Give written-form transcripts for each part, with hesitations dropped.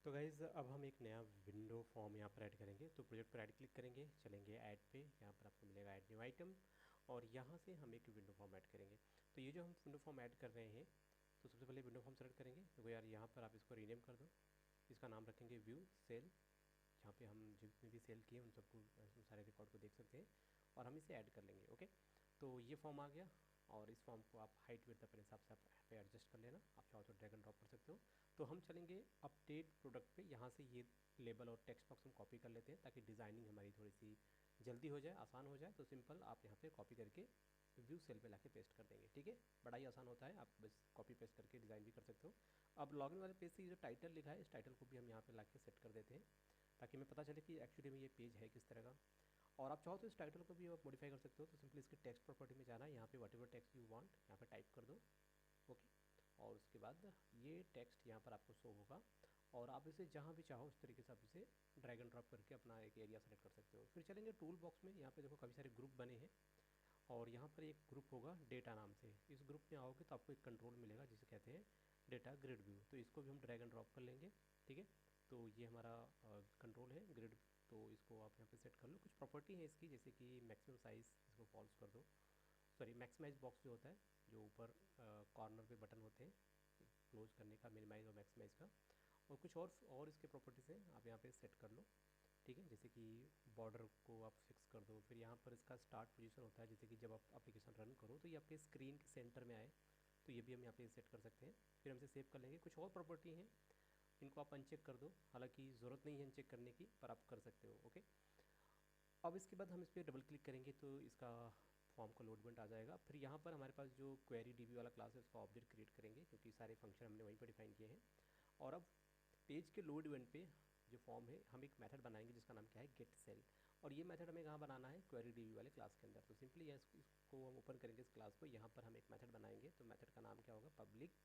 तो गाइज़ अब हम एक नया विंडो फॉर्म यहाँ पर ऐड करेंगे। तो प्रोजेक्ट पर राइट क्लिक करेंगे, चलेंगे ऐड पे, यहाँ पर आपको मिलेगा ऐड न्यू आइटम और यहाँ से हम एक विंडो फॉर्म ऐड करेंगे। तो ये जो हम विंडो फॉर्म ऐड कर रहे हैं, तो सबसे पहले विंडो फॉर्म सेलेक्ट करेंगे। तो यार यहाँ पर आप इसको रीनेम कर दो, इसका नाम रखेंगे व्यू सेल, जहाँ पे हम जितने भी सेल किए उन सबको उन सारे रिकॉर्ड को देख सकते हैं और हम इसे ऐड कर लेंगे। ओके, तो ये फॉर्म आ गया और इस फॉर्म को आप हाइट विड्थ अपने हिसाब से आप यहाँ पे एडजस्ट कर लेना। आप चाहो तो ड्रैग एंड ड्रॉप कर सकते हो। तो हम चलेंगे अपडेट प्रोडक्ट पे, यहाँ से ये लेबल और टेक्स्ट बॉक्स हम कॉपी कर लेते हैं ताकि डिज़ाइनिंग हमारी थोड़ी सी जल्दी हो जाए, आसान हो जाए। तो सिंपल आप यहाँ पे कॉपी करके व्यू सेल पे लाके पेस्ट कर देंगे। ठीक है, बड़ा ही आसान होता है, आप बस कॉपी पेस्ट करके डिज़ाइन भी कर सकते हो। अब लॉगिन वाले पेज से जो टाइटल लिखा है, इस टाइटल को भी हम यहाँ पे लाके सेट कर देते हैं ताकि हमें पता चले कि एक्चुअली में ये पेज है किस तरह का। और आप चाहो तो इस टाइटल को भी आप मॉडिफाई कर सकते हो। तो सिंपली इसके टेक्स्ट प्रॉपर्टी में जाना है, यहाँ पे what ever text you want यहाँ पे टाइप कर दो। ओके, और उसके बाद ये टेक्स्ट यहाँ पर आपको शो होगा और आप इसे जहाँ भी चाहो उस तरीके से आप इसे ड्रैग एंड ड्रॉप करके अपना एक एरिया सेलेक्ट कर सकते हो। फिर चलेंगे टूल बॉक्स में, यहाँ पे देखो काफ़ी सारे ग्रुप बने हैं और यहाँ पर एक ग्रुप होगा डेटा नाम से। इस ग्रुप में आओगे तो आपको एक कंट्रोल मिलेगा जिसे कहते हैं डेटा ग्रिड व्यू। तो इसको भी हम ड्रैग एंड ड्रॉप कर लेंगे। ठीक है, तो ये हमारा कंट्रोल है ग्रिड। तो इसको आप यहाँ पे सेट कर लो। कुछ प्रॉपर्टी है इसकी, जैसे कि मैक्सिमम साइज़, इसको फॉल्स कर दो। सॉरी, मैक्सिमाइज बॉक्स जो होता है, जो ऊपर कॉर्नर पे बटन होते हैं क्लोज करने का, मिनिमाइज और मैक्सिमाइज का। और कुछ और इसके प्रॉपर्टीज़ हैं, आप यहाँ पे सेट कर लो। ठीक है, जैसे कि बॉर्डर को आप फिक्स कर दो। फिर यहाँ पर इसका स्टार्ट पोजीशन होता है, जैसे कि जब आप एप्लीकेशन रन करो तो ये आपके स्क्रीन के सेंटर में आए, तो ये भी हम यहाँ पे सेट कर सकते हैं। फिर हम इसे सेव कर लेंगे। कुछ और प्रॉपर्टी हैं, इनको आप अनचेक कर दो, हालांकि ज़रूरत नहीं है अनचेक करने की, पर आप कर सकते हो। ओके, अब इसके बाद हम इस पर डबल क्लिक करेंगे तो इसका फॉर्म का लोड इवेंट आ जाएगा। फिर यहाँ पर हमारे पास जो क्वेरी डीबी वाला क्लास है उसका ऑब्जेक्ट क्रिएट करेंगे, क्योंकि सारे फंक्शन हमने वहीं पर डिफाइन किए हैं। और अब पेज के लोड इवेंट पे जो फॉर्म है, हम एक मेथड बनाएंगे जिसका नाम क्या है, गेट सेल। और ये मेथड हमें कहाँ बनाना है, क्वेरी डीबी वाले क्लास के अंदर। तो सिंपली इसको हम ओपन करेंगे इस क्लास को, यहाँ पर हम एक मेथड बनाएंगे। तो मेथड का नाम क्या होगा, पब्लिक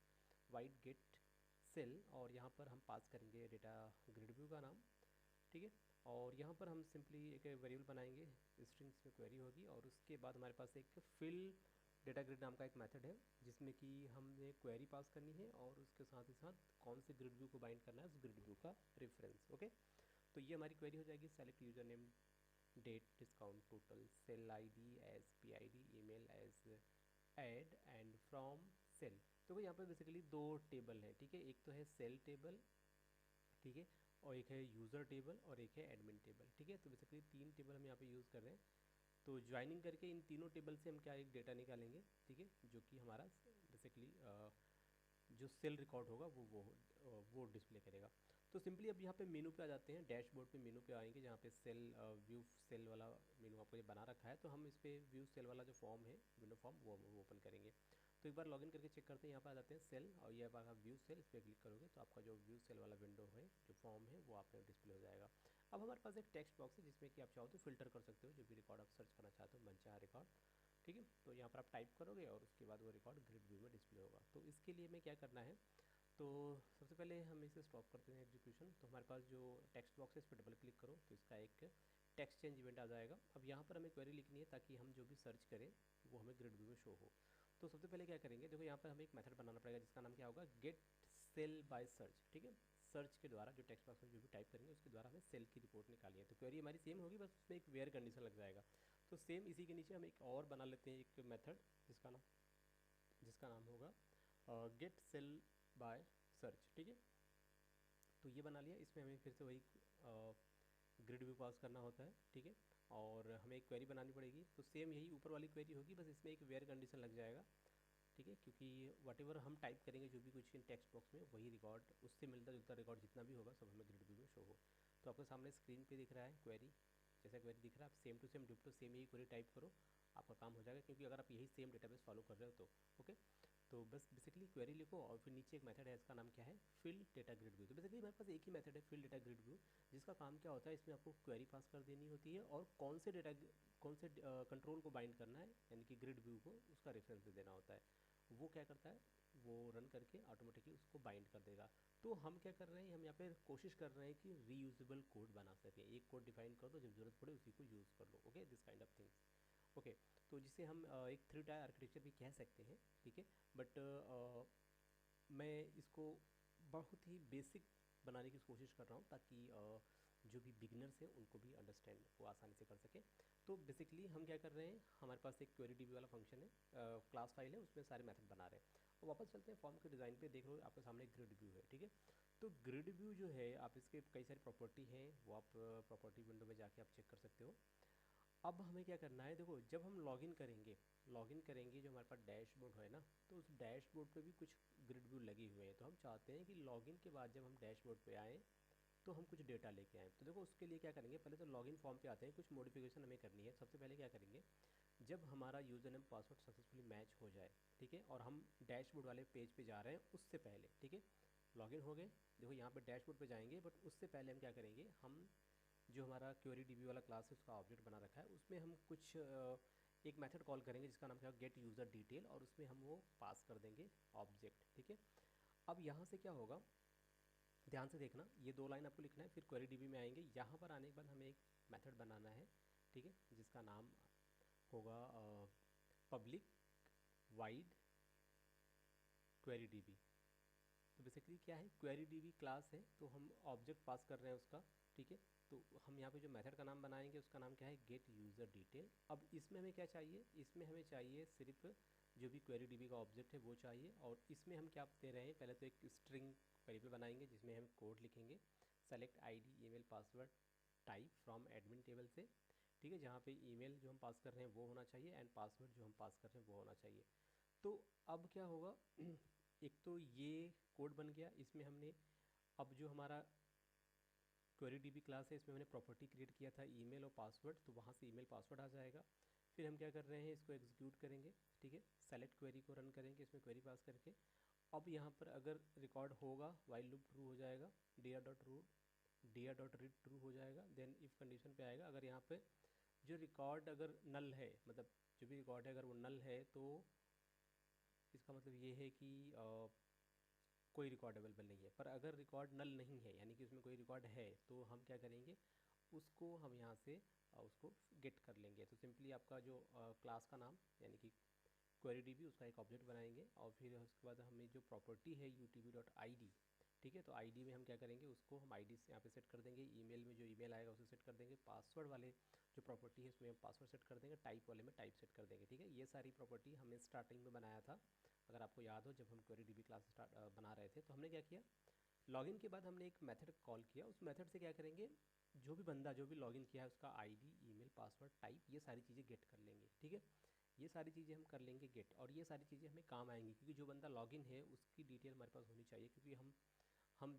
वाइड गेट सेल, और यहाँ पर हम पास करेंगे डेटा ग्रिड व्यू का नाम। ठीक है, और यहाँ पर हम सिंपली एक वेरिएबल बनाएंगे, स्ट्रिंग्स में क्वेरी होगी, और उसके बाद हमारे पास एक फिल डेटा ग्रिड नाम का एक मेथड है जिसमें कि हमने क्वेरी पास करनी है और उसके साथ ही साथ कौन से ग्रिड व्यू को बाइंड करना है उस ग्रिड व्यू का रेफरेंस। ओके, तो ये हमारी क्वेरी हो जाएगी, select user name date discount total sale ID as PID email as add and from sale. तो यहाँ पर बेसिकली दो टेबल हैं। ठीक है, एक तो है सेल टेबल, ठीक है, और एक है यूज़र टेबल और एक है एडमिन टेबल। ठीक है, तो बेसिकली तीन टेबल हम यहाँ पे यूज़ कर रहे हैं। तो ज्वाइनिंग करके इन तीनों टेबल से हम क्या एक डेटा निकालेंगे। ठीक है, जो कि हमारा बेसिकली जो सेल रिकॉर्ड होगा वो डिस्प्ले करेगा। तो सिंपली अब यहाँ पे मेनू पे आ जाते हैं, डैशबोर्ड पे मेनू पे आएंगे, जहाँ पे सेल व्यू सेल वाला मेनू आपको ये बना रखा है। तो हम इस पर व्यू सेल वाला जो फॉर्म है, विंडो फॉर्म, वो हम ओपन करेंगे। तो एक बार लॉगिन करके चेक करते हैं, यहाँ पर आ जाते हैं सेल, और ये बार आप व्यू सेल, इस पर क्लिक करोगे तो आपका जो व्यू सेल वाला विंडो है, जो फॉर्म है, वो आप डिस्प्ले हो जाएगा। अब हमारे पास एक टेक्स्ट बॉक्स है जिसमें कि आप चाहो तो फिल्टर कर सकते हो, जो भी रिकॉर्ड आप सर्च करना चाहते हो, मनचाहा रिकॉर्ड। ठीक है, तो यहाँ पर आप टाइप करोगे और उसके बाद वो रिकॉर्ड ग्रिड व्यू में डिस्प्ले होगा। तो इसके लिए हमें क्या करना है, तो सबसे पहले हम इसे स्टॉप करते हैं एग्जीक्यूशन। तो हमारे पास जो टेक्स्ट बॉक्स है इस पर डबल क्लिक करो तो इसका एक टेक्स्ट चेंज इवेंट आ जाएगा। अब यहाँ पर हमें क्वेरी लिखनी है ताकि हम जो भी सर्च करें वो हमें ग्रिड व्यू में शो हो। तो सबसे पहले क्या करेंगे, देखो यहाँ पर हमें एक मेथड बनाना पड़ेगा जिसका नाम क्या होगा, गेट सेल बाय सर्च। ठीक है, सर्च के द्वारा जो टेक्स्ट बॉक्स में जो भी टाइप करेंगे उसके द्वारा हमें सेल की रिपोर्ट निकाली है। तो क्वेरी हमारी सेम होगी, बस उसमें एक वेयर कंडीशन लग जाएगा। तो सेम इसी के नीचे हम एक और बना लेते हैं एक मेथड जिसका नाम होगा गेट सेल बाय सर्च। ठीक है, तो ये बना लिया। इसमें हमें फिर से वही ग्रिड व्यू पास करना होता है। ठीक है, और हमें एक क्वेरी बनानी पड़ेगी। तो सेम यही ऊपर वाली क्वेरी होगी, बस इसमें एक वेयर कंडीशन लग जाएगा। ठीक है, क्योंकि वट एवर हम टाइप करेंगे जो भी कुछ इन टेक्स्ट बॉक्स में, वही रिकॉर्ड, उससे मिलता जुलता रिकॉर्ड जितना भी होगा सब हमें ग्रिड व्यू में शो हो। तो आपको सामने स्क्रीन पे दिख रहा है क्वेरी, जैसा क्वेरी दिख रहा है, आप सेम टू सेम डिप्टो सेम यही क्वेरी टाइप करो, आपका काम हो जाएगा, क्योंकि अगर आप यही सेम डेटाबेस फॉलो कर रहे हो तो। ओके, तो बस बेसिकली क्वेरी लिखो और फिर नीचे एक मेथड है, इसका नाम क्या है, फिल डेटा ग्रिड व्यू। तो बेसिकली हमारे पास एक ही मेथड है, फिल डेटा ग्रिड व्यू, जिसका काम क्या होता है, इसमें आपको क्वेरी पास कर देनी होती है और कौन से कंट्रोल को बाइंड करना है, यानी कि ग्रिड व्यू को, उसका रेफरेंस दे देना होता है। वो क्या करता है, वो रन करके ऑटोमेटिकली उसको बाइंड कर देगा। तो हम क्या कर रहे हैं, हम यहाँ पे कोशिश कर रहे हैं कि रीयूजेबल कोड बना सकें। एक कोड डिफाइन कर दो, जब जरूरत पड़े उसी को यूज़ कर लो। Okay, this kind of things. Okay, तो जिसे हम एक 3 टायर आर्किटेक्चर भी कह सकते हैं। ठीक है, बट मैं इसको बहुत ही बेसिक बनाने की कोशिश कर रहा हूँ ताकि जो भी बिगिनर्स हैं उनको भी अंडरस्टैंड वो आसानी से कर सकें। तो बेसिकली हम क्या कर रहे हैं, हमारे पास एक क्वेरी डीबी वाला फंक्शन है, क्लास फाइल है, उसमें सारे मेथड बना रहे हैं। और वापस चलते हैं फॉर्म के डिज़ाइन पे। देख लो आपके सामने ग्रिड व्यू है, ठीक है। तो ग्रिड व्यू जो है, आप इसके कई सारी प्रॉपर्टी हैं, वो आप प्रॉपर्टी विंडो में जाके आप चेक कर सकते हो। अब हमें क्या करना है, देखो जब हम लॉगिन करेंगे जो हमारे पास डैशबोर्ड है ना, तो उस डैशबोर्ड पे भी कुछ ग्रिड व्यू लगे हुए हैं। तो हम चाहते हैं कि लॉगिन के बाद जब हम डैशबोर्ड पे आएँ तो हम कुछ डेटा लेके आएँ। तो देखो उसके लिए क्या करेंगे, पहले तो लॉगिन फॉर्म पे आते हैं, कुछ मॉडिफिकेशन हमें करनी है। सबसे पहले क्या करेंगे, जब हमारा user name password successfully match हो जाए, ठीक है, और हम डैशबोर्ड वाले पेज पे जा रहे हैं उससे पहले, ठीक है, लॉगिन हो गए, देखो यहाँ पे डैशबोर्ड पे जाएंगे, बट उससे पहले हम क्या करेंगे, हम जो हमारा क्वेरी डीबी वाला क्लास है उसका ऑब्जेक्ट बना रखा है, उसमें हम कुछ एक मेथड कॉल करेंगे जिसका नाम क्या है गेट यूज़र डिटेल, और उसमें हम वो पास कर देंगे ऑब्जेक्ट, ठीक है। अब यहाँ से क्या होगा, ध्यान से देखना, ये 2 लाइन आपको लिखना है, फिर क्वेरी डीबी में आएंगे, यहाँ पर आने के बाद हमें एक मेथड बनाना है, ठीक है, जिसका नाम होगा पब्लिक वाइड क्वेरी डीबी। तो बेसिकली क्या है, क्वेरी डीबी क्लास है, तो हम ऑब्जेक्ट पास कर रहे हैं उसका, ठीक है। तो हम यहाँ पे जो मेथड का नाम बनाएंगे उसका नाम क्या है, गेट यूज़र डिटेल। अब इसमें हमें क्या चाहिए, इसमें हमें चाहिए सिर्फ जो भी क्वेरी डीबी का ऑब्जेक्ट है वो चाहिए, और इसमें हम क्या दे रहे हैं, पहले तो एक स्ट्रिंग वेरिएबल बनाएंगे जिसमें हम कोड लिखेंगे, select ID email password type from admin table से, ठीक है, जहाँ पे ईमेल जो हम पास कर रहे हैं वो होना चाहिए, एंड पासवर्ड जो हम पास कर रहे हैं वो होना चाहिए। तो अब क्या होगा, एक तो ये कोड बन गया, इसमें हमने अब जो हमारा क्वेरी डीबी क्लास है इसमें मैंने प्रॉपर्टी क्रिएट किया था ईमेल और पासवर्ड, तो वहाँ से ईमेल पासवर्ड आ जाएगा। फिर हम क्या कर रहे हैं, इसको एग्जीक्यूट करेंगे, ठीक है, सेलेक्ट क्वेरी को रन करेंगे इसमें क्वेरी पास करके। अब यहाँ पर अगर रिकॉर्ड होगा वाइल लूप ट्रू हो जाएगा, डी डॉट रीड ट्रू हो जाएगा, देन इफ़ कंडीशन पे आएगा, अगर यहाँ पे जो रिकॉर्ड अगर नल है, मतलब जो भी रिकॉर्ड है अगर वो नल है, तो इसका मतलब ये है कि कोई रिकॉर्ड अवेलेबल नहीं है। पर अगर रिकॉर्ड नल नहीं है, यानी कि उसमें कोई रिकॉर्ड है, तो हम क्या करेंगे, उसको हम यहाँ से उसको गेट कर लेंगे। तो सिंपली आपका जो क्लास का नाम यानी कि क्वेरी डीबी, उसका एक ऑब्जेक्ट बनाएंगे, और फिर उसके बाद हमें जो प्रॉपर्टी है utb.id, ठीक है, तो आईडी में हम क्या करेंगे, उसको हम आईडी से यहाँ पे सेट कर देंगे, ईमेल में जो ईमेल आएगा उसे सेट कर देंगे, पासवर्ड वाले जो प्रॉपर्टी है उसमें हम पासवर्ड सेट कर देंगे, टाइप वाले में टाइप सेट कर देंगे, ठीक है। ये सारी प्रॉपर्टी हमने स्टार्टिंग में बनाया था, अगर आपको याद हो, जब हम क्वेरी डीबी क्लास बना रहे थे, तो हमने क्या किया, लॉगिन के बाद हमने एक मेथड कॉल किया, उस मेथड से क्या करेंगे, जो भी बंदा जो भी लॉगिन किया है उसका आईडी ईमेल पासवर्ड टाइप ये सारी चीज़ें गेट कर लेंगे, ठीक है। ये सारी चीज़ें हम कर लेंगे गेट, और ये सारी चीज़ें हमें काम आएंगी, क्योंकि जो बंदा लॉगिन है उसकी डिटेल हमारे पास होनी चाहिए, क्योंकि हम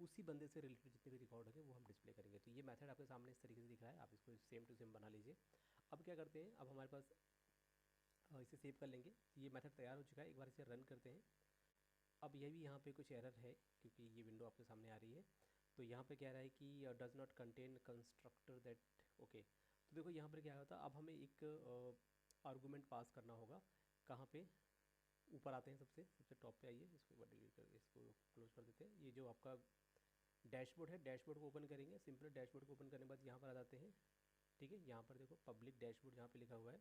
उसी बंदे से रिलेटेड जितने भी रिकॉर्ड होंगे वो हम डिस्प्ले करेंगे। तो ये मेथड आपके सामने इस तरीके से दिख रहा है, आप इसको सेम टू सेम बना लीजिए। अब क्या करते हैं, अब हमारे पास इसे सेव कर लेंगे, ये मेथड तैयार हो चुका है, एक बार इसे रन करते हैं। अब ये भी यहाँ पे कुछ एरर है, क्योंकि ये विंडो आपके सामने आ रही है, तो यहाँ पे कह रहा है कि does not contain constructor that, okay. तो देखो यहाँ पर क्या होता है, अब हमें एक आर्गूमेंट पास करना होगा, कहाँ पे, ऊपर आते हैं, सबसे सबसे टॉप पे आइए, इसको डिलीट कर, इसको क्लोज कर देते हैं। ये जो आपका डैशबोर्ड है, डैशबोर्ड को ओपन करेंगे, सिंपल डैशबोर्ड को ओपन करने के बाद यहाँ पर आ जाते हैं, ठीक है, यहाँ पर देखो पब्लिक डैशबोर्ड यहाँ पे लिखा हुआ है।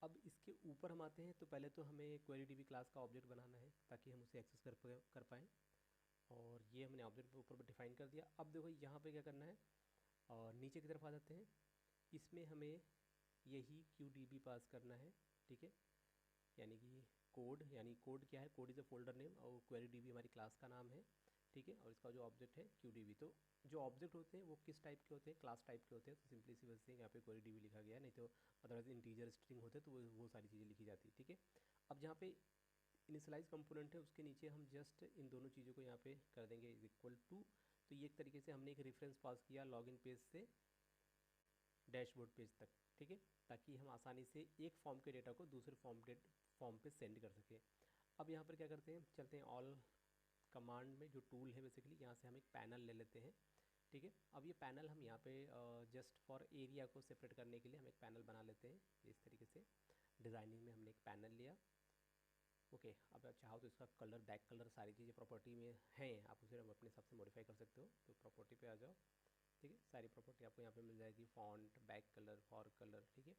अब इसके ऊपर हम आते हैं, तो पहले तो हमें क्वेरी डीबी क्लास का ऑब्जेक्ट बनाना है ताकि हम उसे एक्सेस कर पाएँ, और ये हमने ऑब्जेक्ट के ऊपर डिफाइन कर दिया। अब देखो यहाँ पे क्या करना है, और नीचे की तरफ आ जाते हैं, इसमें हमें यही क्यू डी बी पास करना है, ठीक है, यानी कि कोड, यानी कोड क्या है, code is a folder name, और क्वेरी डी बी हमारी क्लास का नाम है, ठीक है, और इसका जो ऑब्जेक्ट है क्यू डी बी। तो जो ऑब्जेक्ट होते हैं वो किस टाइप के होते हैं, क्लास टाइप के होते हैं, तो सिंपली सी वजह से यहाँ पे क्वेरी डी बी लिखा गया है, नहीं तो अदरवाइज इंटीजर स्ट्रिंग होते तो वो सारी चीज़ें लिखी जाती, ठीक है। अब जहाँ पे इनिशियलाइज कंपोनेंट है उसके नीचे हम जस्ट इन दोनों चीज़ों को यहाँ पे कर देंगे इज इक्वल टू। तो ये एक तरीके से हमने एक रेफरेंस पास किया लॉगिन पेज से डैशबोर्ड पेज तक, ठीक है, ताकि हम आसानी से एक फॉर्म के डेटा को दूसरे फॉर्म पे सेंड कर सकें। अब यहाँ पर क्या करते हैं, चलते हैं ऑल कमांड में, जो टूल है बेसिकली यहाँ से हम एक पैनल ले लेते हैं, ठीक है। अब ये पैनल हम यहाँ पे जस्ट फॉर एरिया को सेपरेट करने के लिए हम एक पैनल बना लेते हैं, इस तरीके से डिज़ाइनिंग में हमने एक पैनल लिया, ओके। अब आप चाहो तो इसका कलर, बैक कलर, सारी चीज़ें प्रॉपर्टी में हैं, आप उसे अपने हिसाब से मॉडिफाई कर सकते हो। तो प्रॉपर्टी पे आ जाओ, ठीक है, सारी प्रॉपर्टी आपको यहाँ पे मिल जाएगी, font, back colour, for colour, ठीक है।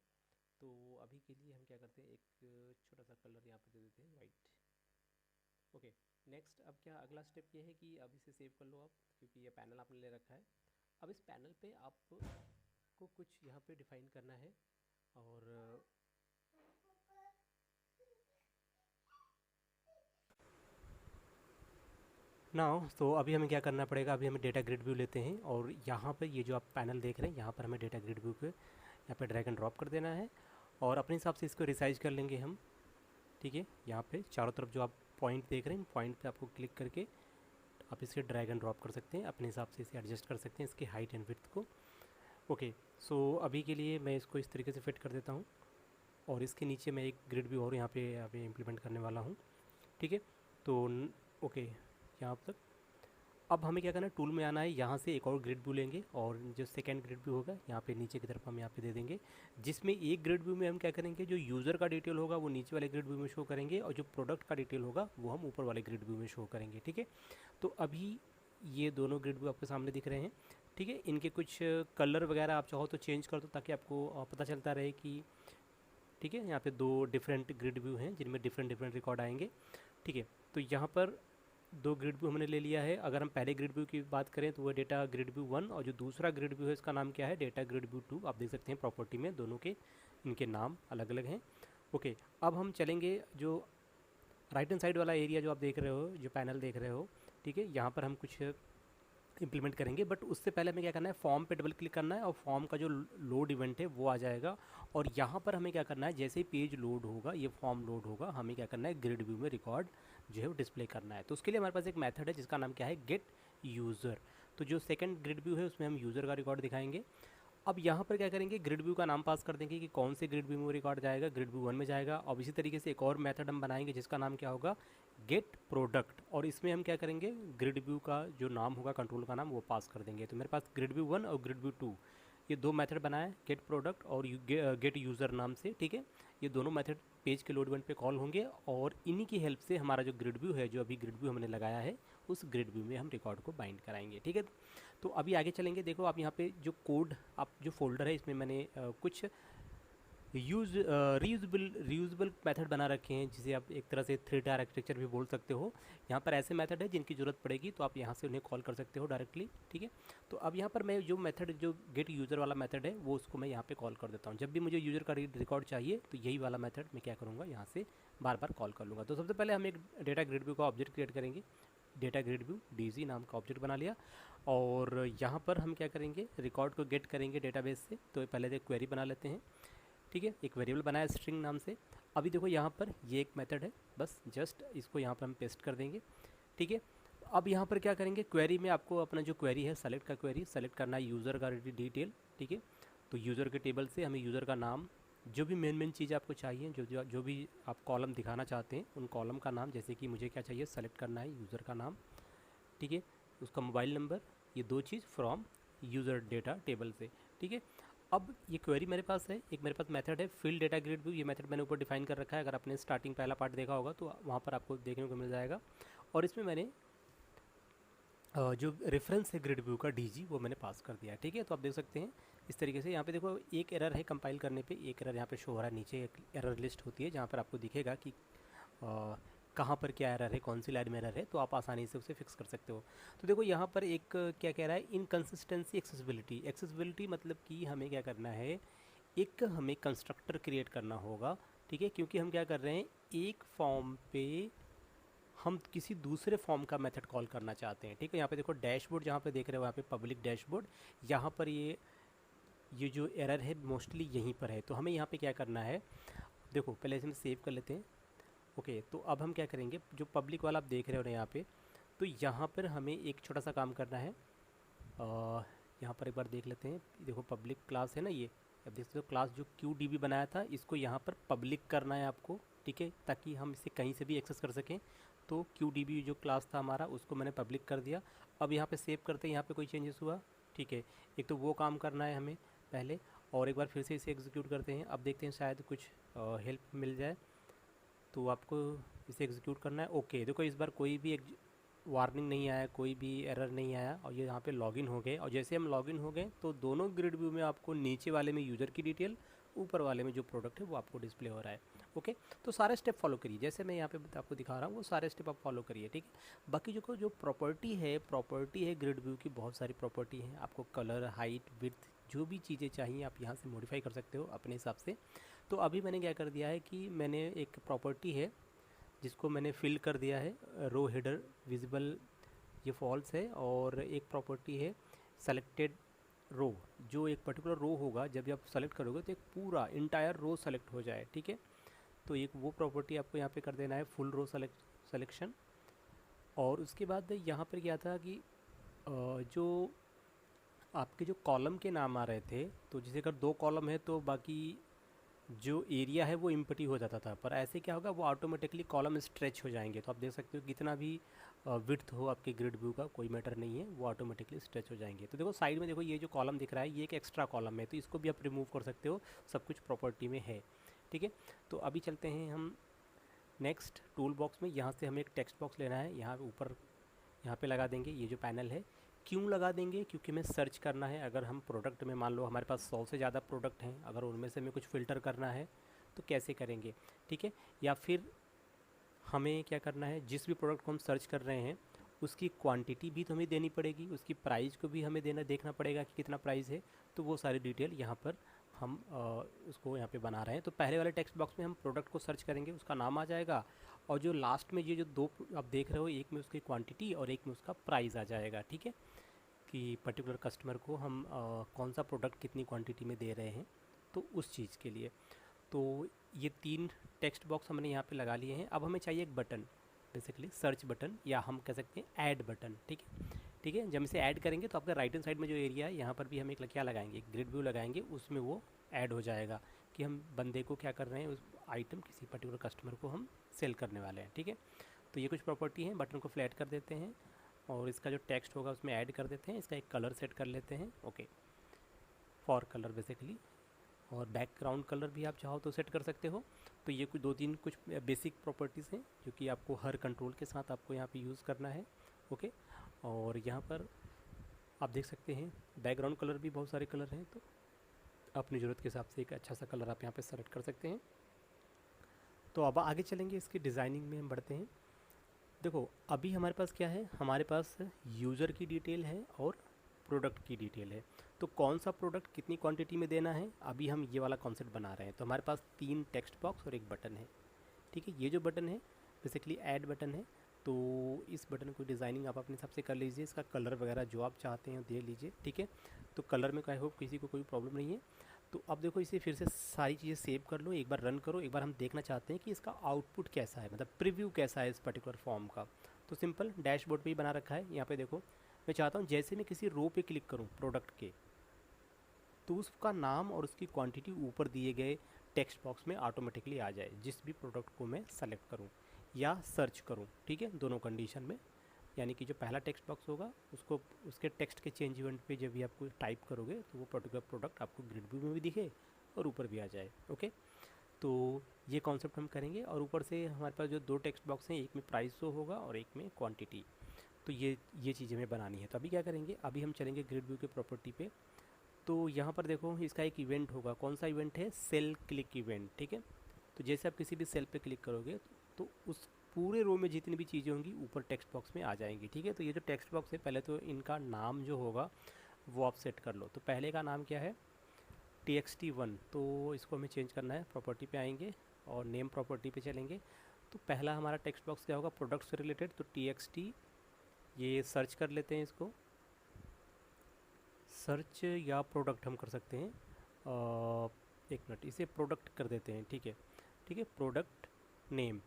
तो अभी के लिए हम क्या करते हैं, एक छोटा सा कलर यहाँ पे दे देते हैं, वाइट, ओके। नेक्स्ट अब क्या अगला स्टेप ये है कि अब इसे सेव कर लो आप, क्योंकि ये पैनल आपने ले रखा है। अब इस पैनल पे आपको कुछ यहाँ पे डिफाइन करना है, और नाउ तो अभी हमें क्या करना पड़ेगा, अभी हमें डेटा ग्रिड व्यू लेते हैं, और यहाँ पर ये जो आप पैनल देख रहे हैं यहाँ पर हमें डेटा ग्रिड व्यू पे यहाँ पे ड्रैग एंड ड्रॉप कर देना है, और अपने हिसाब से इसको रिसाइज कर लेंगे हम। ठीक है, यहाँ पे चारों तरफ जो आप पॉइंट देख रहे हैं, पॉइंट पे आपको क्लिक करके आप इसे ड्रैग एंड ड्रॉप कर सकते हैं, अपने हिसाब से इसे एडजस्ट कर सकते हैं, इसकी हाइट एंड विड्थ को। ओके, सो अभी के लिए मैं इसको इस तरीके से फिट कर देता हूँ, और इसके नीचे मैं एक ग्रिड व्यू और यहाँ पे इम्प्लीमेंट करने वाला हूँ। ठीक है, तो ओके यहाँ तक। अब हमें क्या करना है, टूल में आना है, यहाँ से एक और ग्रिड व्यू लेंगे, और जो सेकंड ग्रिड व्यू होगा यहाँ पे नीचे की तरफ हम यहाँ पे दे देंगे, जिसमें एक ग्रिड व्यू में हम क्या करेंगे, जो यूज़र का डिटेल होगा वो नीचे वाले ग्रिड व्यू में शो करेंगे, और जो प्रोडक्ट का डिटेल होगा वो हम ऊपर वाले ग्रिड व्यू में शो करेंगे। ठीक है, तो अभी ये दोनों ग्रिड व्यू आपके सामने दिख रहे हैं। ठीक है, इनके कुछ कलर वगैरह आप चाहो तो चेंज कर दो, ताकि आपको पता चलता रहे कि ठीक है, यहाँ पे दो डिफरेंट ग्रिड व्यू हैं जिनमें डिफरेंट डिफरेंट रिकॉर्ड आएंगे। ठीक है, तो यहाँ पर दो ग्रिड व्यू हमने ले लिया है। अगर हम पहले ग्रिड व्यू की बात करें तो वो डेटा ग्रिड व्यू 1, और जो दूसरा ग्रिड व्यू है इसका नाम क्या है, डेटा ग्रिड व्यू 2। आप देख सकते हैं प्रॉपर्टी में दोनों के इनके नाम अलग अलग हैं। ओके, अब हम चलेंगे जो राइट हैंड साइड वाला एरिया जो आप देख रहे हो, जो पैनल देख रहे हो, ठीक है, यहाँ पर हम कुछ इंप्लीमेंट करेंगे, बट उससे पहले हमें क्या करना है, फॉर्म पे डबल क्लिक करना है, और फॉर्म का जो लोड इवेंट है वो आ जाएगा, और यहाँ पर हमें क्या करना है, जैसे ही पेज लोड होगा, ये फॉर्म लोड होगा, हमें क्या करना है, ग्रिड व्यू में रिकॉर्ड जो है वो डिस्प्ले करना है। तो उसके लिए हमारे पास एक मेथड है जिसका नाम क्या है, गेट यूज़र। तो जो सेकंड ग्रिड व्यू है उसमें हम यूज़र का रिकॉर्ड दिखाएंगे। अब यहाँ पर क्या करेंगे, ग्रिड व्यू का नाम पास कर देंगे कि कौन से ग्रिड व्यू में रिकॉर्ड जाएगा, ग्रिड व्यू 1 में जाएगा। अब इसी तरीके से एक और मेथड हम बनाएंगे जिसका नाम क्या होगा, गेट प्रोडक्ट, और इसमें हम क्या करेंगे, ग्रिड व्यू का जो नाम होगा, कंट्रोल का नाम, वो पास कर देंगे। तो मेरे पास ग्रिड व्यू 1 और ग्रिड व्यू 2 ये दो मेथड बनाए, गेट प्रोडक्ट और गेट यूज़र नाम से। ठीक है, ये दोनों मेथड पेज के लोड इवेंट पे कॉल होंगे, और इन्हीं की हेल्प से हमारा जो ग्रिड व्यू है, जो अभी ग्रिड व्यू हमने लगाया है, उस ग्रिड व्यू में हम रिकॉर्ड को बाइंड कराएंगे। ठीक है, तो अभी आगे चलेंगे। देखो आप यहाँ पे जो कोड, आप जो फोल्डर है, इसमें मैंने कुछ रीयूजेबल मेथड बना रखे हैं, जिसे आप एक तरह से 3 टायर आर्किटेक्चर भी बोल सकते हो। यहाँ पर ऐसे मेथड है जिनकी ज़रूरत पड़ेगी तो आप यहाँ से उन्हें कॉल कर सकते हो डायरेक्टली। ठीक है, तो अब यहाँ पर मैं जो मेथड, जो गेट यूज़र वाला मेथड है, वो उसको मैं यहाँ पे कॉल कर देता हूँ। जब भी मुझे यूज़र का रिकॉर्ड चाहिए तो यही वाला मेथड मैं क्या करूँगा, यहाँ से बार बार कॉल कर लूँगा। तो सबसे पहले हम एक डेटा ग्रिड व्यू का ऑब्जेक्ट क्रिएट करेंगे, डेटा ग्रिड व्यू DG नाम का ऑब्जेक्ट बना लिया, और यहाँ पर हम क्या करेंगे, रिकॉर्ड को गेट करेंगे डेटाबेस से। तो पहले एक क्वेरी बना लेते हैं। ठीक है, एक वेरिएबल बनाया स्ट्रिंग नाम से। अभी देखो यहाँ पर ये एक मेथड है, बस जस्ट इसको यहाँ पर हम पेस्ट कर देंगे। ठीक है, अब यहाँ पर क्या करेंगे, क्वेरी में आपको अपना जो क्वेरी है, सेलेक्ट का क्वेरी सेलेक्ट करना है, यूज़र का डिटेल। ठीक है, तो यूज़र के टेबल से हमें यूज़र का नाम, जो भी मेन चीज़ आपको चाहिए, जो भी आप कॉलम दिखाना चाहते हैं, उन कॉलम का नाम, जैसे कि मुझे क्या चाहिए, सेलेक्ट करना है यूज़र का नाम। ठीक है, उसका मोबाइल नंबर, ये दो चीज़ फ्रॉम यूज़र डेटा टेबल से। ठीक है, अब ये क्वेरी मेरे पास है, एक मेरे पास मेथड है फिल डेटा ग्रिड व्यू, ये मेथड मैंने ऊपर डिफाइन कर रखा है। अगर आपने स्टार्टिंग पहला पार्ट देखा होगा तो वहाँ पर आपको देखने को मिल जाएगा, और इसमें मैंने जो रेफरेंस है ग्रिड व्यू का DG, वो मैंने पास कर दिया है। ठीक है, तो आप देख सकते हैं इस तरीके से। यहाँ पे देखो एक एरर है कंपाइल करने पे, एक एरर यहाँ पे शो हो रहा है, नीचे एक एरर लिस्ट होती है जहाँ पर आपको दिखेगा कि कहाँ पर क्या एरर है, कौन सी लाइन में एरर है, तो आप आसानी से उसे फिक्स कर सकते हो। तो देखो यहाँ पर एक क्या कह रहा है, इनकन्सिस्टेंसी एक्सेसिबिलिटी। एक्सेसिबिलिटी मतलब कि हमें क्या करना है, एक हमें कंस्ट्रक्टर क्रिएट करना होगा। ठीक है, क्योंकि हम क्या कर रहे हैं, एक फॉर्म पे हम किसी दूसरे फॉर्म का मेथड कॉल करना चाहते हैं। ठीक है, यहाँ पे देखो डैशबोर्ड जहाँ पे देख रहे हो, यहाँ पे पब्लिक डैशबोर्ड, यहाँ पर ये जो एरर है मोस्टली यहीं पर है। तो हमें यहाँ पे क्या करना है, देखो पहले इसे हम सेव कर लेते हैं। ओके, तो अब हम क्या करेंगे, जो पब्लिक वाला आप देख रहे हो ना यहाँ पे, तो यहाँ पर हमें एक छोटा सा काम करना है। यहाँ पर एक बार देख लेते हैं, देखो पब्लिक क्लास है ना ये, अब देख सकते हो क्लास जो QDB बनाया था, इसको यहाँ पर पब्लिक करना है आपको। ठीक है, ताकि हम इसे कहीं से भी एक्सेस कर सकें। तो QDB जो क्लास था हमारा, उसको मैंने पब्लिक कर दिया। अब यहाँ पे सेव करते हैं, यहाँ पे कोई चेंजेस हुआ। ठीक है, एक तो वो काम करना है हमें पहले, और एक बार फिर से इसे एग्जीक्यूट करते हैं। अब देखते हैं शायद कुछ हेल्प मिल जाए। तो आपको इसे एग्जीक्यूट करना है। ओके, देखो इस बार कोई भी वार्निंग नहीं आया, कोई भी एरर नहीं आया, और ये यहाँ पे लॉगिन हो गए। और जैसे हम लॉगिन हो गए तो दोनों ग्रिड व्यू में आपको नीचे वाले में यूज़र की डिटेल, ऊपर वाले में जो प्रोडक्ट है वो आपको डिस्प्ले हो रहा है। ओके। तो सारे स्टेप फॉलो करिए, जैसे मैं यहाँ पे आपको दिखा रहा हूँ वो सारे स्टेप आप फॉलो करिए, ठीक है। बाकी जो प्रॉपर्टी है ग्रिड व्यू की बहुत सारी प्रॉपर्टी हैं, आपको कलर, हाइट, विड्थ, जो भी चीज़ें चाहिए आप यहाँ से मॉडिफाई कर सकते हो अपने हिसाब से। तो अभी मैंने क्या कर दिया है कि मैंने एक प्रॉपर्टी है जिसको मैंने फिल कर दिया है, रो हेडर विजिबल, ये फॉल्स है। और एक प्रॉपर्टी है सेलेक्टेड रो, जो एक पर्टिकुलर रो होगा जब भी आप सेलेक्ट करोगे तो एक पूरा इंटायर रो सेलेक्ट हो जाए, ठीक है। तो एक वो प्रॉपर्टी आपको यहाँ पे कर देना है, फुल रो सेलेक्शन। और उसके बाद यहाँ पर क्या था कि जो आपके जो कॉलम के नाम आ रहे थे, तो जैसे अगर 2 कॉलम है तो बाकी जो एरिया है वो इम्पटी हो जाता था, पर ऐसे क्या होगा वो ऑटोमेटिकली कॉलम स्ट्रेच हो जाएंगे। तो आप देख सकते हो कितना भी विड्थ हो आपके ग्रिड व्यू का कोई मैटर नहीं है, वो ऑटोमेटिकली स्ट्रेच हो जाएंगे। तो देखो साइड में देखो ये जो कॉलम दिख रहा है ये एक एक्स्ट्रा कॉलम है, तो इसको भी आप रिमूव कर सकते हो, सब कुछ प्रॉपर्टी में है, ठीक है। तो अभी चलते हैं हम नेक्स्ट टूल बॉक्स में। यहाँ से हमें एक टेक्स्ट बॉक्स लेना है, यहाँ ऊपर यहाँ पे लगा देंगे ये जो पैनल है। क्यों लगा देंगे? क्योंकि हमें सर्च करना है। अगर हम प्रोडक्ट में मान लो हमारे पास 100 से ज़्यादा प्रोडक्ट हैं, अगर उनमें से हमें कुछ फ़िल्टर करना है तो कैसे करेंगे, ठीक है। या फिर हमें क्या करना है, जिस भी प्रोडक्ट को हम सर्च कर रहे हैं उसकी क्वांटिटी भी तो हमें देनी पड़ेगी, उसकी प्राइस को भी हमें देखना पड़ेगा कि कितना प्राइस है। तो वो सारी डिटेल यहाँ पर हम उसको यहाँ पे बना रहे हैं। तो पहले वाले टेक्स्ट बॉक्स में हम प्रोडक्ट को सर्च करेंगे, उसका नाम आ जाएगा, और जो लास्ट में ये जो 2 आप देख रहे हो, एक में उसकी क्वांटिटी और एक में उसका प्राइस आ जाएगा, ठीक है, कि पर्टिकुलर कस्टमर को हम कौन सा प्रोडक्ट कितनी क्वांटिटी में दे रहे हैं, तो उस चीज़ के लिए। तो ये 3 टेक्स्ट बॉक्स हमने यहाँ पे लगा लिए हैं। अब हमें चाहिए एक बटन, बेसिकली सर्च बटन, या हम कह सकते हैं ऐड बटन, ठीक है, ठीक है। जब इसे ऐड करेंगे तो आपका राइट हैंड साइड में जो एरिया है यहाँ पर भी हम एक क्या लगाएंगे, एक ग्रिड व्यू लगाएंगे, उसमें वो ऐड हो जाएगा कि हम बंदे को क्या कर रहे हैं, उस आइटम किसी पर्टिकुलर कस्टमर को हम सेल करने वाले हैं, ठीक है। तो ये कुछ प्रॉपर्टी हैं। बटन को फ्लैट कर देते हैं और इसका जो टेक्स्ट होगा उसमें ऐड कर देते हैं। इसका एक कलर सेट कर लेते हैं, ओके, फॉर कलर बेसिकली, और बैकग्राउंड कलर भी आप चाहो तो सेट कर सकते हो। तो ये कुछ 2-3 कुछ बेसिक प्रॉपर्टीज़ हैं जो कि आपको हर कंट्रोल के साथ आपको यहाँ पे यूज़ करना है, ओके। और यहाँ पर आप देख सकते हैं बैकग्राउंड कलर भी बहुत सारे कलर हैं, तो अपनी ज़रूरत के हिसाब से एक अच्छा सा कलर आप यहाँ पे सेलेक्ट कर सकते हैं। तो अब आगे चलेंगे, इसकी डिज़ाइनिंग में हम बढ़ते हैं। देखो अभी हमारे पास क्या है, हमारे पास यूज़र की डिटेल है और प्रोडक्ट की डिटेल है। तो कौन सा प्रोडक्ट कितनी क्वांटिटी में देना है, अभी हम ये वाला कॉन्सेप्ट बना रहे हैं। तो हमारे पास 3 टेक्स्ट बॉक्स और एक बटन है, ठीक है। ये जो बटन है बेसिकली ऐड बटन है। तो इस बटन को डिज़ाइनिंग आप अपने हिसाब से कर लीजिए, इसका कलर वगैरह जो आप चाहते हैं दे लीजिए, ठीक है। तो कलर में आई होप किसी को कोई प्रॉब्लम नहीं है। तो अब देखो इसे फिर से सारी चीज़ें सेव कर लो, एक बार रन करो, एक बार हम देखना चाहते हैं कि इसका आउटपुट कैसा है, मतलब प्रीव्यू कैसा है इस पर्टिकुलर फॉर्म का। तो सिंपल डैशबोर्ड पे ही बना रखा है। यहाँ पे देखो मैं चाहता हूँ जैसे मैं किसी रो पे क्लिक करूँ प्रोडक्ट के, तो उसका नाम और उसकी क्वांटिटी ऊपर दिए गए टेक्स्ट बॉक्स में ऑटोमेटिकली आ जाए, जिस भी प्रोडक्ट को मैं सेलेक्ट करूँ या सर्च करूँ, ठीक है, दोनों कंडीशन में। यानी कि जो पहला टेक्स्ट बॉक्स होगा उसको उसके टेक्स्ट के चेंज इवेंट पे जब भी आपको टाइप करोगे तो वो पर्टिकुलर प्रोडक्ट आपको ग्रिड व्यू में भी दिखे और ऊपर भी आ जाए, ओके। तो ये कॉन्सेप्ट हम करेंगे। और ऊपर से हमारे पास जो 2 टेक्स्ट बॉक्स हैं, एक में प्राइस शो होगा और एक में क्वांटिटी। तो ये चीज़ हमें बनानी है। तो अभी क्या करेंगे, अभी हम चलेंगे ग्रिड व्यू के प्रॉपर्टी पे। तो यहाँ पर देखो इसका एक इवेंट होगा, कौन सा इवेंट है, सेल क्लिक इवेंट, ठीक है। तो जैसे आप किसी भी सेल पे क्लिक करोगे तो उस पूरे रो में जितनी भी चीज़ें होंगी ऊपर टेक्स्ट बॉक्स में आ जाएंगी, ठीक है। तो ये जो टेक्स्ट बॉक्स है पहले तो इनका नाम जो होगा वो आप सेट कर लो। तो पहले का नाम क्या है, txt1, तो इसको हमें चेंज करना है। प्रॉपर्टी पे आएंगे और नेम प्रॉपर्टी पे चलेंगे। तो पहला हमारा टेक्स्ट बॉक्स क्या होगा, प्रोडक्ट से रिलेटेड, तो txt, ये सर्च कर लेते हैं इसको, सर्च या प्रोडक्ट हम कर सकते हैं। एक मिनट, इसे प्रोडक्ट कर देते हैं, ठीक है, ठीक है, प्रोडक्ट नेम।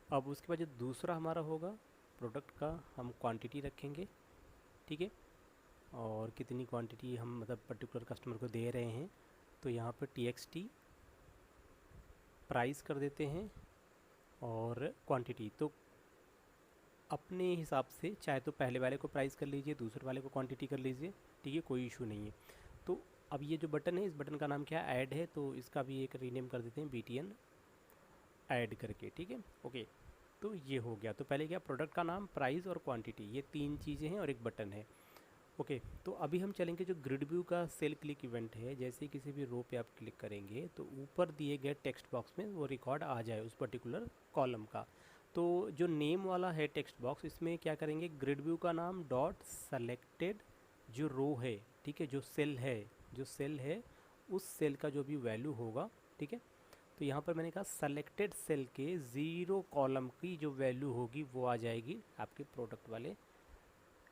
अब उसके बाद जो दूसरा हमारा होगा प्रोडक्ट का हम क्वांटिटी रखेंगे, ठीक है, और कितनी क्वांटिटी हम मतलब पर्टिकुलर कस्टमर को दे रहे हैं। तो यहाँ पर txt प्राइस कर देते हैं और क्वांटिटी। तो अपने हिसाब से चाहे तो पहले वाले को प्राइस कर लीजिए, दूसरे वाले को क्वांटिटी कर लीजिए, ठीक है, कोई इशू नहीं है। तो अब ये जो बटन है, इस बटन का नाम क्या है, ऐड है, तो इसका भी एक रीनेम कर देते हैं btn ऐड करके, ठीक है, ओके। तो ये हो गया। तो पहले क्या, प्रोडक्ट का नाम, प्राइस और क्वांटिटी, ये 3 चीज़ें हैं और एक बटन है। ओके, तो अभी हम चलेंगे जो ग्रिड व्यू का सेल क्लिक इवेंट है। जैसे किसी भी रो पे आप क्लिक करेंगे तो ऊपर दिए गए टेक्स्ट बॉक्स में वो रिकॉर्ड आ जाए उस पर्टिकुलर कॉलम का। तो जो नेम वाला है टेक्स्ट बॉक्स, इसमें क्या करेंगे, ग्रिड व्यू का नाम डॉट सेलेक्टेड जो रो है, ठीक है, जो सेल है उस सेल का जो भी वैल्यू होगा, ठीक है। तो यहाँ पर मैंने कहा सेलेक्टेड सेल के 0 कॉलम की जो वैल्यू होगी वो आ जाएगी आपके प्रोडक्ट वाले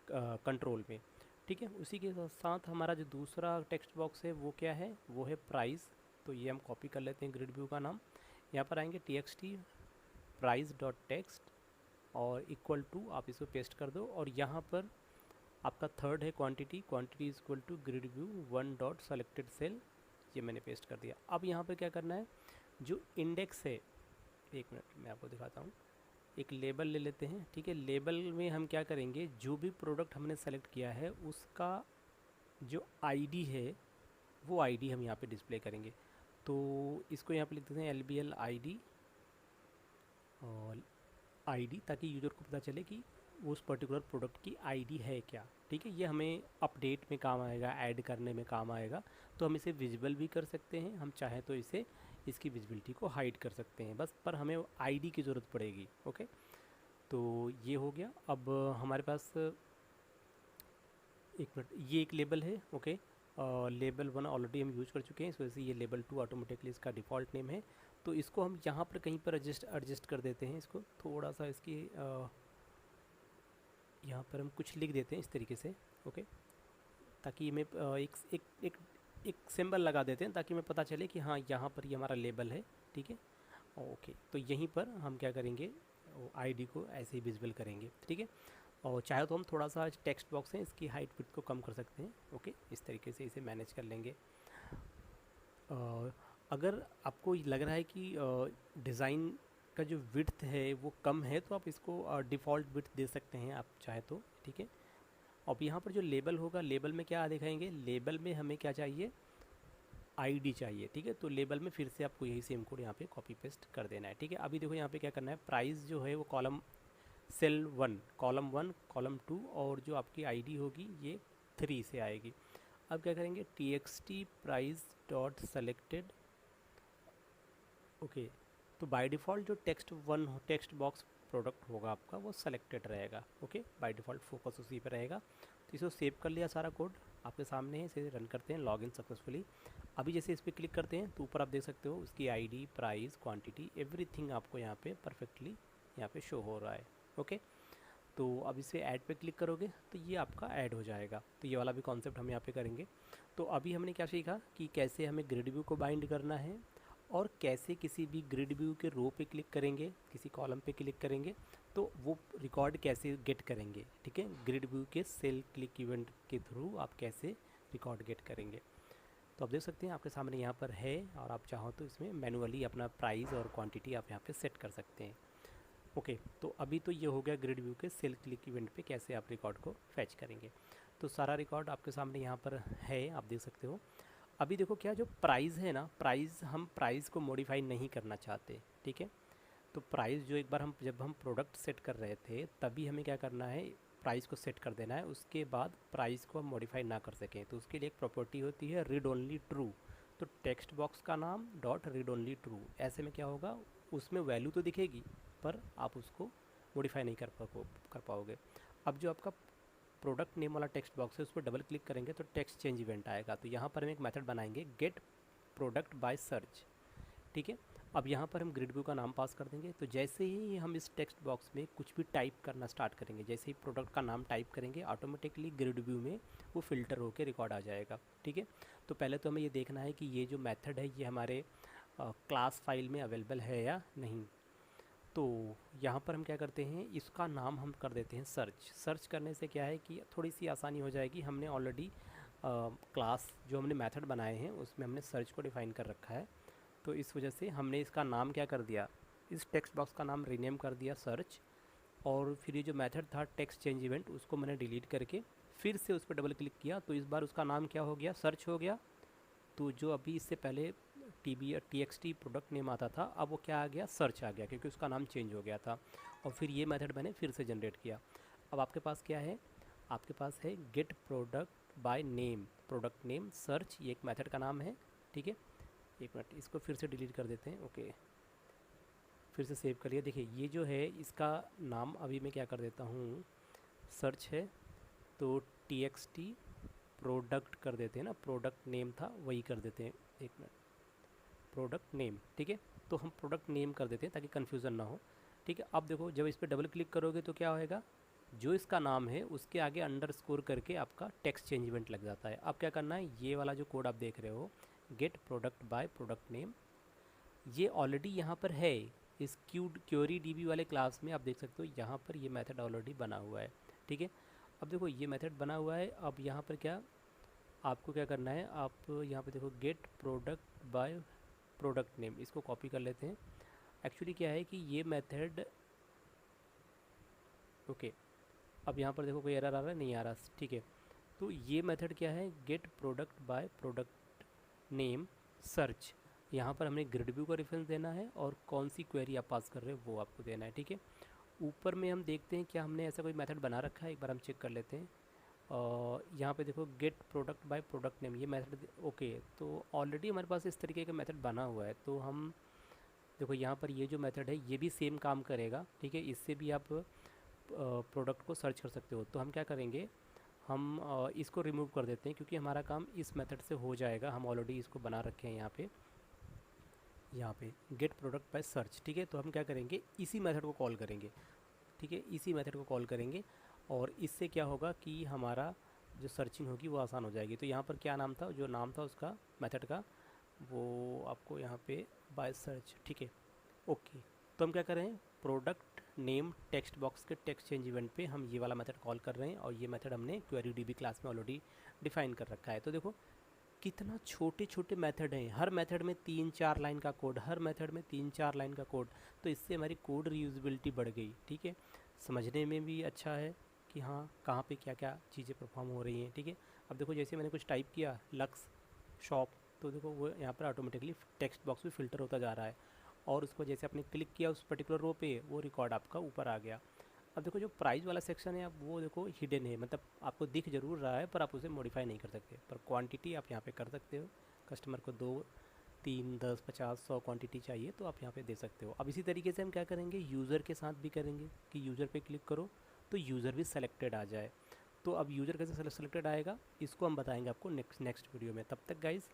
कंट्रोल में, ठीक है। उसी के साथ हमारा जो दूसरा टेक्स्ट बॉक्स है वो क्या है, वो है प्राइस। तो ये हम कॉपी कर लेते हैं ग्रिड व्यू का नाम। यहाँ पर आएंगे txt प्राइस डॉट टेक्स्ट और इक्वल टू आप इसको पेस्ट कर दो। और यहाँ पर आपका थर्ड है quantity is equal to grid view 1 dot selected cell, ये मैंने पेस्ट कर दिया। अब यहाँ पर क्या करना है, जो इंडेक्स है, एक मिनट मैं आपको दिखाता हूँ। एक लेबल ले लेते हैं, ठीक है। लेबल में हम क्या करेंगे, जो भी प्रोडक्ट हमने सेलेक्ट किया है उसका जो आईडी है वो आईडी हम यहाँ पे डिस्प्ले करेंगे। तो इसको यहाँ पे लिख देते हैं LBL आईडी और आईडी, ताकि यूज़र को पता चले कि उस पर्टिकुलर प्रोडक्ट की आईडी है क्या, ठीक है। ये हमें अपडेट में काम आएगा, ऐड करने में काम आएगा। तो हम इसे विजिबल भी कर सकते हैं, हम चाहें तो इसे इसकी विजिबिलिटी को हाइड कर सकते हैं बस, पर हमें आईडी की ज़रूरत पड़ेगी। ओके, तो ये हो गया। अब हमारे पास एक मिनट, ये एक लेबल है, ओके। लेबल 1 ऑलरेडी हम यूज कर चुके हैं, इस वजह से ये लेबल 2 ऑटोमेटिकली इसका डिफ़ॉल्ट नेम है। तो इसको हम यहाँ पर कहीं पर एडजस्ट कर देते हैं, इसको थोड़ा सा इसकी यहाँ पर हम कुछ लिख देते हैं इस तरीके से, ओके, ताकि हमें एक सिंबल लगा देते हैं ताकि हमें पता चले कि हाँ यहाँ पर ये हमारा लेबल है, ठीक है। ओके, तो यहीं पर हम क्या करेंगे, आईडी को ऐसे ही विजिबल करेंगे, ठीक है। और चाहे तो हम थोड़ा सा टेक्स्ट बॉक्स है इसकी हाइट विड्थ को कम कर सकते हैं, ओके, इस तरीके से इसे मैनेज कर लेंगे। अगर आपको लग रहा है कि डिज़ाइन का जो विड्थ है वो कम है तो आप इसको डिफ़ॉल्ट विड्थ दे सकते हैं आप चाहे तो, ठीक है। अब यहाँ पर जो लेबल होगा, लेबल में क्या दिखाएंगे, लेबल में हमें क्या चाहिए, आईडी चाहिए, ठीक है। तो लेबल में फिर से आपको यही सेम कोड यहाँ पे कॉपी पेस्ट कर देना है, ठीक है। अभी देखो यहाँ पे क्या करना है, प्राइस जो है वो सेल 1 कॉलम 2 और जो आपकी आईडी होगी ये 3 से आएगी। अब क्या करेंगे, txt price dot selected, okay. तो बाय डिफ़ॉल्ट जो टेक्स्ट बॉक्स प्रोडक्ट होगा आपका वो सेलेक्टेड रहेगा, ओके, बाय डिफ़ॉल्ट फोकस उसी पे रहेगा। तो इसको सेव कर लिया, सारा कोड आपके सामने है, इसे रन करते हैं, लॉगिन सक्सेसफुली। अभी जैसे इस पर क्लिक करते हैं तो ऊपर आप देख सकते हो उसकी आईडी, प्राइस, क्वांटिटी, एवरीथिंग आपको यहाँ पे परफेक्टली यहाँ पे शो हो रहा है, ओके। तो अब इसे ऐड पे क्लिक करोगे तो ये आपका ऐड हो जाएगा। तो ये वाला भी कॉन्सेप्ट हम यहाँ पे करेंगे। तो अभी हमने क्या सीखा कि कैसे हमें ग्रिड व्यू को बाइंड करना है और कैसे किसी भी ग्रिड व्यू के रो पे क्लिक करेंगे, किसी कॉलम पे क्लिक करेंगे तो वो रिकॉर्ड कैसे गेट करेंगे, ठीक है। ग्रिड व्यू के सेल क्लिक इवेंट के थ्रू आप कैसे रिकॉर्ड गेट करेंगे। तो आप देख सकते हैं आपके सामने यहाँ पर है, और आप चाहो तो इसमें मैनुअली अपना प्राइस और क्वांटिटी आप यहाँ पे सेट कर सकते हैं, ओके। तो अभी तो ये हो गया ग्रिड व्यू के सेल क्लिक इवेंट पे कैसे आप रिकॉर्ड को फैच करेंगे। तो सारा रिकॉर्ड आपके सामने यहाँ पर है, आप देख सकते हो। अभी देखो क्या, जो प्राइस है ना, हम प्राइस को मॉडिफाई नहीं करना चाहते, ठीक है। तो प्राइस जो एक बार जब हम प्रोडक्ट सेट कर रहे थे तभी हमें क्या करना है, प्राइस को सेट कर देना है, उसके बाद प्राइस को हम मॉडिफाई ना कर सकें तो उसके लिए एक प्रॉपर्टी होती है रीड ओनली ट्रू। तो टेक्स्ट बॉक्स का नाम डॉट रीड ओनली ट्रू, ऐसे में क्या होगा, उसमें वैल्यू तो दिखेगी पर आप उसको मॉडिफाई नहीं कर पाओगे। अब जो आपका प्रोडक्ट नेम वाला टेक्स्ट बॉक्स है उस पर डबल क्लिक करेंगे तो टेक्स्ट चेंज इवेंट आएगा। तो यहाँ पर हम एक मेथड बनाएंगे गेट प्रोडक्ट बाय सर्च, ठीक है। अब यहाँ पर हम ग्रिड व्यू का नाम पास कर देंगे। तो जैसे ही हम इस टेक्स्ट बॉक्स में कुछ भी टाइप करना स्टार्ट करेंगे, जैसे ही प्रोडक्ट का नाम टाइप करेंगे ऑटोमेटिकली ग्रिड व्यू में वो फ़िल्टर होकर रिकॉर्ड आ जाएगा, ठीक है। तो पहले तो हमें ये देखना है कि ये जो मेथड है ये हमारे क्लास फाइल में अवेलेबल है या नहीं। तो यहाँ पर हम क्या करते हैं, इसका नाम हम कर देते हैं सर्च करने से क्या है कि थोड़ी सी आसानी हो जाएगी। हमने ऑलरेडी क्लास जो हमने मेथड बनाए हैं उसमें हमने सर्च को डिफ़ाइन कर रखा है, तो इस वजह से हमने इसका नाम क्या कर दिया, इस टेक्स्ट बॉक्स का नाम रीनेम कर दिया सर्च। और फिर ये जो मेथड था टेक्स्ट चेंज इवेंट उसको मैंने डिलीट करके फिर से उस पर डबल क्लिक किया तो इस बार उसका नाम क्या हो गया, सर्च हो गया। तो जो अभी इससे पहले txt प्रोडक्ट नेम आता था अब वो क्या आ गया, सर्च आ गया, क्योंकि उसका नाम चेंज हो गया था। और फिर ये मेथड मैंने फिर से जनरेट किया। अब आपके पास क्या है, आपके पास है get product by name, product name search, ये एक मेथड का नाम है, ठीक है। एक मिनट, इसको फिर से डिलीट कर देते हैं, ओके, फिर से सेव कर लिया। देखिए ये जो है इसका नाम अभी मैं क्या कर देता हूँ, सर्च है तो txt प्रोडक्ट कर देते हैं ना, प्रोडक्ट नेम था वही कर देते हैं, एक मिनट, प्रोडक्ट नेम, ठीक है। तो हम प्रोडक्ट नेम कर देते हैं ताकि कन्फ्यूज़न ना हो, ठीक है। अब देखो जब इस पर डबल क्लिक करोगे तो क्या होएगा, जो इसका नाम है उसके आगे अंडरस्कोर करके आपका टेक्स्ट चेंज इवेंट लग जाता है। अब क्या करना है, ये वाला जो कोड आप देख रहे हो get product by product name, ये ऑलरेडी यहाँ पर है इस क्यूरी डीबी वाले क्लास में, आप देख सकते हो यहाँ पर ये मेथड ऑलरेडी बना हुआ है, ठीक है। अब देखो ये मेथड बना हुआ है, अब यहाँ पर क्या आपको क्या करना है, आप यहाँ पर देखो get product by product name, इसको कॉपी कर लेते हैं। एक्चुअली क्या है कि ये मेथड, ओके, अब यहाँ पर देखो कोई एरर आ रहा है, नहीं आ रहा, ठीक है। तो ये मेथड क्या है, get product by product name search, यहाँ पर हमने ग्रिड व्यू का रेफरेंस देना है और कौन सी क्वेरी आप पास कर रहे हो वो आपको देना है, ठीक है। ऊपर में हम देखते हैं क्या हमने ऐसा कोई मेथड बना रखा है, एक बार हम चेक कर लेते हैं। और यहाँ पे देखो get product by product name, ये मेथड, ओके, तो ऑलरेडी हमारे पास इस तरीके का मेथड बना हुआ है। तो हम देखो यहाँ पर ये जो मेथड है ये भी सेम काम करेगा, ठीक है, इससे भी आप प्रोडक्ट को सर्च कर सकते हो। तो हम क्या करेंगे, हम इसको रिमूव कर देते हैं क्योंकि हमारा काम इस मेथड से हो जाएगा, हम ऑलरेडी इसको बना रखे हैं यहाँ पे गेट प्रोडक्ट बाय सर्च, ठीक है। तो हम क्या करेंगे, इसी मेथड को कॉल करेंगे, ठीक है, इसी मेथड को कॉल करेंगे और इससे क्या होगा कि हमारा जो सर्चिंग होगी वो आसान हो जाएगी। तो यहाँ पर क्या नाम था, जो नाम था उसका मेथड का, वो आपको यहाँ पे बाय सर्च, ठीक है, ओके। तो हम क्या कर रहे हैं, प्रोडक्ट नेम टेक्स्ट बॉक्स के टेक्स्ट चेंज इवेंट पे हम ये वाला मेथड कॉल कर रहे हैं और ये मेथड हमने क्वेरी डीबी क्लास में ऑलरेडी डिफाइन कर रखा है। तो देखो कितना छोटे छोटे मेथड हैं, हर मेथड में 3-4 लाइन का कोड, हर मेथड में 3-4 लाइन का कोड। तो इससे हमारी कोड रीयूजेबिलिटी बढ़ गई, ठीक है, समझने में भी अच्छा है कि हाँ कहाँ पे क्या क्या चीज़ें परफॉर्म हो रही हैं, ठीक है। अब देखो जैसे मैंने कुछ टाइप किया लक्स शॉप, तो देखो वो यहाँ पर ऑटोमेटिकली टेक्स्ट बॉक्स में फ़िल्टर होता जा रहा है और उसको जैसे आपने क्लिक किया उस पर्टिकुलर रो पे वो रिकॉर्ड आपका ऊपर आ गया। अब देखो जो प्राइस वाला सेक्शन है, अब वो देखो हिडन है, मतलब आपको दिख जरूर रहा है पर आप उसे मॉडिफाई नहीं कर सकते, पर क्वांटिटी आप यहाँ पे कर सकते हो। कस्टमर को 2, 3, 10, 50, 100 क्वांटिटी चाहिए तो आप यहाँ पे दे सकते हो। अब इसी तरीके से हम क्या करेंगे, यूज़र के साथ भी करेंगे कि यूज़र पे क्लिक करो तो यूज़र भी सेलेक्टेड आ जाए। तो अब यूज़र कैसे सेलेक्टेड आएगा इसको हम बताएंगे आपको नेक्स्ट वीडियो में। तब तक गाइज़